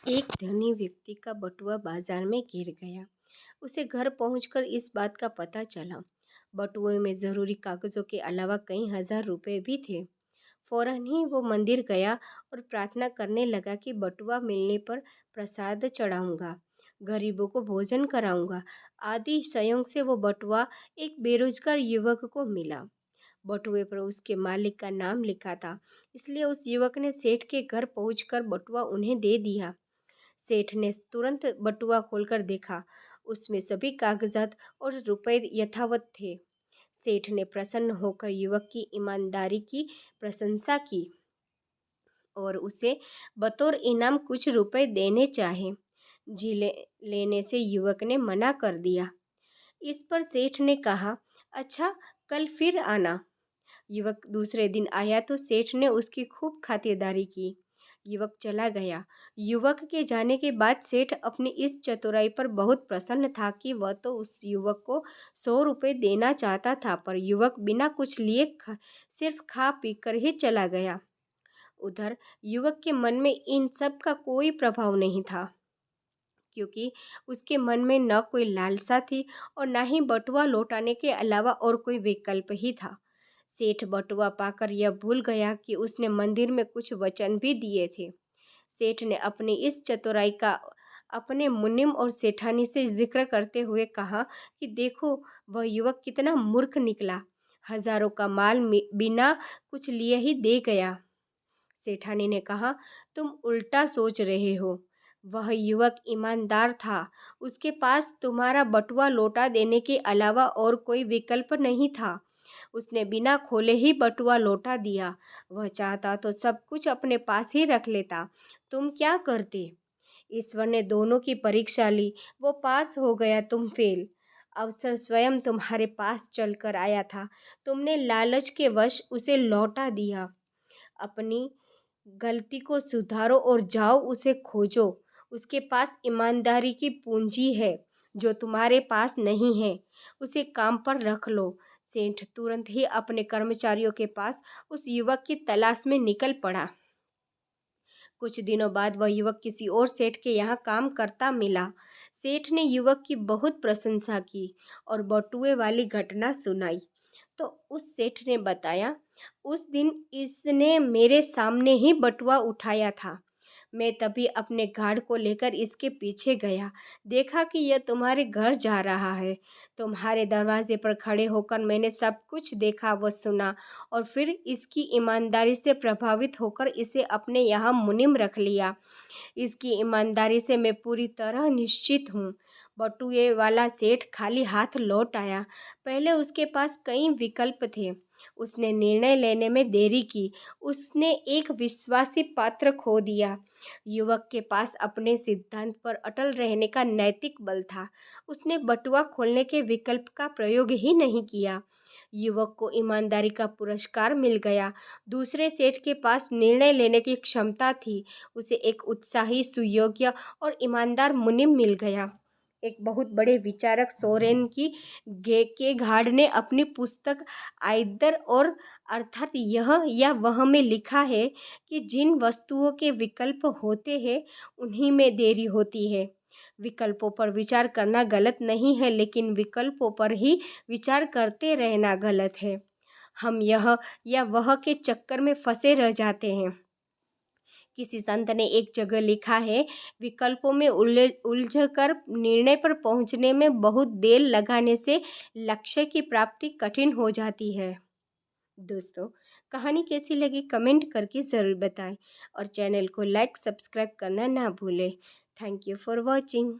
एक धनी व्यक्ति का बटुआ बाजार में गिर गया। उसे घर पहुंचकर इस बात का पता चला। बटुए में जरूरी कागजों के अलावा कई हजार रुपए भी थे। फौरन ही वो मंदिर गया और प्रार्थना करने लगा कि बटुआ मिलने पर प्रसाद चढ़ाऊंगा, गरीबों को भोजन कराऊंगा। आदि संयोग से वो बटुआ एक बेरोजगार युवक को मिला। बटुए पर उसके मालिक का नाम लिखा था, इसलिए उस युवक ने सेठ के घर पहुंचकर बटुआ उन्हें दे दिया। सेठ ने तुरंत बटुआ खोलकर देखा। उसमें सभी कागजात और रुपए यथावत थे। सेठ ने प्रसन्न होकर युवक की ईमानदारी की प्रशंसा की और उसे बतौर इनाम कुछ रुपए देने चाहे। जिले लेने से युवक ने मना कर दिया। इस पर सेठ ने कहा, अच्छा, कल फिर आना। युवक दूसरे दिन आया तो सेठ ने उसकी खूब खातिरदारी की। युवक चला गया। युवक के जाने के बाद सेठ अपनी इस चतुराई पर बहुत प्रसन्न था कि वह तो उस युवक को 100 रुपये देना चाहता था, पर युवक बिना कुछ लिए सिर्फ खा पी कर ही चला गया। उधर युवक के मन में इन सब का कोई प्रभाव नहीं था, क्योंकि उसके मन में न कोई लालसा थी और न ही बटुआ लौटाने के अलावा और कोई विकल्प ही था। सेठ बटुआ पाकर यह भूल गया कि उसने मंदिर में कुछ वचन भी दिए थे। सेठ ने अपनी इस चतुराई का अपने मुनिम और सेठानी से जिक्र करते हुए कहा कि देखो, वह युवक कितना मूर्ख निकला। हजारों का माल बिना कुछ लिए ही दे गया। सेठानी ने कहा, तुम उल्टा सोच रहे हो। वह युवक ईमानदार था। उसके पास तुम्हारा बटुआ लौटा देने के अलावा और कोई विकल्प नहीं था। उसने बिना खोले ही बटुआ लौटा दिया। वह चाहता तो सब कुछ अपने पास ही रख लेता। तुम क्या करते? ईश्वर ने दोनों की परीक्षा ली। वो पास हो गया, तुम फेल। अवसर स्वयं तुम्हारे पास चलकर आया था। तुमने लालच के वश उसे लौटा दिया। अपनी गलती को सुधारो और जाओ उसे खोजो। उसके पास ईमानदारी की पूंजी है जो तुम्हारे पास नहीं है। उसे काम पर रख लो। सेठ तुरंत ही अपने कर्मचारियों के पास उस युवक की तलाश में निकल पड़ा। कुछ दिनों बाद वह युवक किसी और सेठ के यहाँ काम करता मिला। सेठ ने युवक की बहुत प्रशंसा की और बटुए वाली घटना सुनाई तो उस सेठ ने बताया, उस दिन इसने मेरे सामने ही बटुआ उठाया था। मैं तभी अपने गार्ड को लेकर इसके पीछे गया। देखा कि यह तुम्हारे घर जा रहा है। तुम्हारे दरवाजे पर खड़े होकर मैंने सब कुछ देखा व सुना और फिर इसकी ईमानदारी से प्रभावित होकर इसे अपने यहाँ मुनिम रख लिया। इसकी ईमानदारी से मैं पूरी तरह निश्चित हूँ। बटुए वाला सेठ खाली हाथ लौट आया। पहले उसके पास कई विकल्प थे। उसने निर्णय लेने में देरी की। उसने एक विश्वासी पात्र खो दिया। युवक के पास अपने सिद्धांत पर अटल रहने का नैतिक बल था। उसने बटुआ खोलने के विकल्प का प्रयोग ही नहीं किया। युवक को ईमानदारी का पुरस्कार मिल गया। दूसरे सेठ के पास निर्णय लेने की क्षमता थी। उसे एक उत्साही, सुयोग्य और ईमानदार मुनिम मिल गया। एक बहुत बड़े विचारक सोरेन की के घाड़ ने अपनी पुस्तक आइदर और अर्थात यह या वह में लिखा है कि जिन वस्तुओं के विकल्प होते हैं उन्हीं में देरी होती है। विकल्पों पर विचार करना गलत नहीं है, लेकिन विकल्पों पर ही विचार करते रहना गलत है। हम यह या वह के चक्कर में फंसे रह जाते हैं। किसी संत ने एक जगह लिखा है, विकल्पों में उलझकर निर्णय पर पहुंचने में बहुत देर लगाने से लक्ष्य की प्राप्ति कठिन हो जाती है। दोस्तों, कहानी कैसी लगी कमेंट करके ज़रूर बताएं और चैनल को लाइक सब्सक्राइब करना ना भूलें। Thank you for watching.